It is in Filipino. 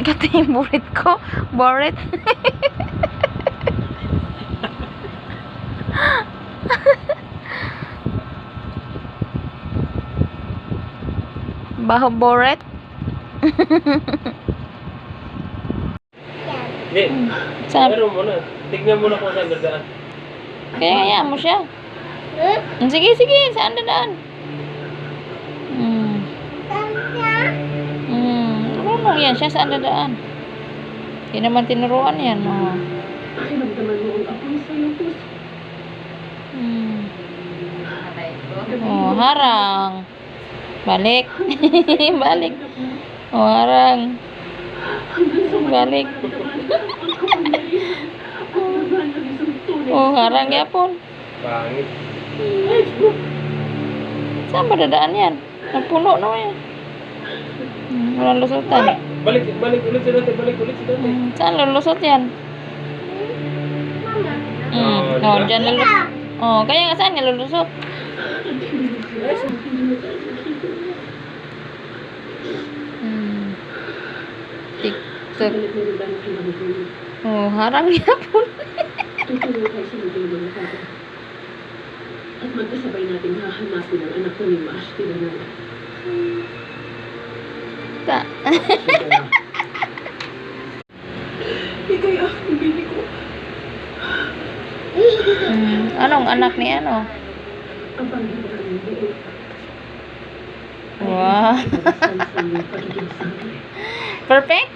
Ito yung burit ko. Burit. Baho burit. Hindi. Sabi. Pero muna. Tignan mo na kung saan dadaan. Kaya kaya mo siya. Sige, sige. Saan dadaan? Marunong yan siya. Saan dadaan? Hindi naman tinuruan yan. Oh. Pakiramdaman mo ang apoy sa iyong puso. Oh, harang. Balik. Balik. Oh, harang. Balik. Oh, harang yapon. Pangit. Saan ba dadaan yan? Napuno naman yan. Walang lusutan. Balik ulit si dati. Balik ulit si dati. Saan lulusot yan? Oh, dyan lulusot. Oh, kaya nga saan niya lulusot? TikTok. Oh, harang yapon. Tutuloy tayo sa magiging lahat. At magkasabay natin hahanapin ang anak ko ni Mashti na naman. Ta. Ikay ang bini ko. Anong anak ni ano? Ang panghibukan ng buo. Wow. Sa iyong pagiging sabi. Perfect?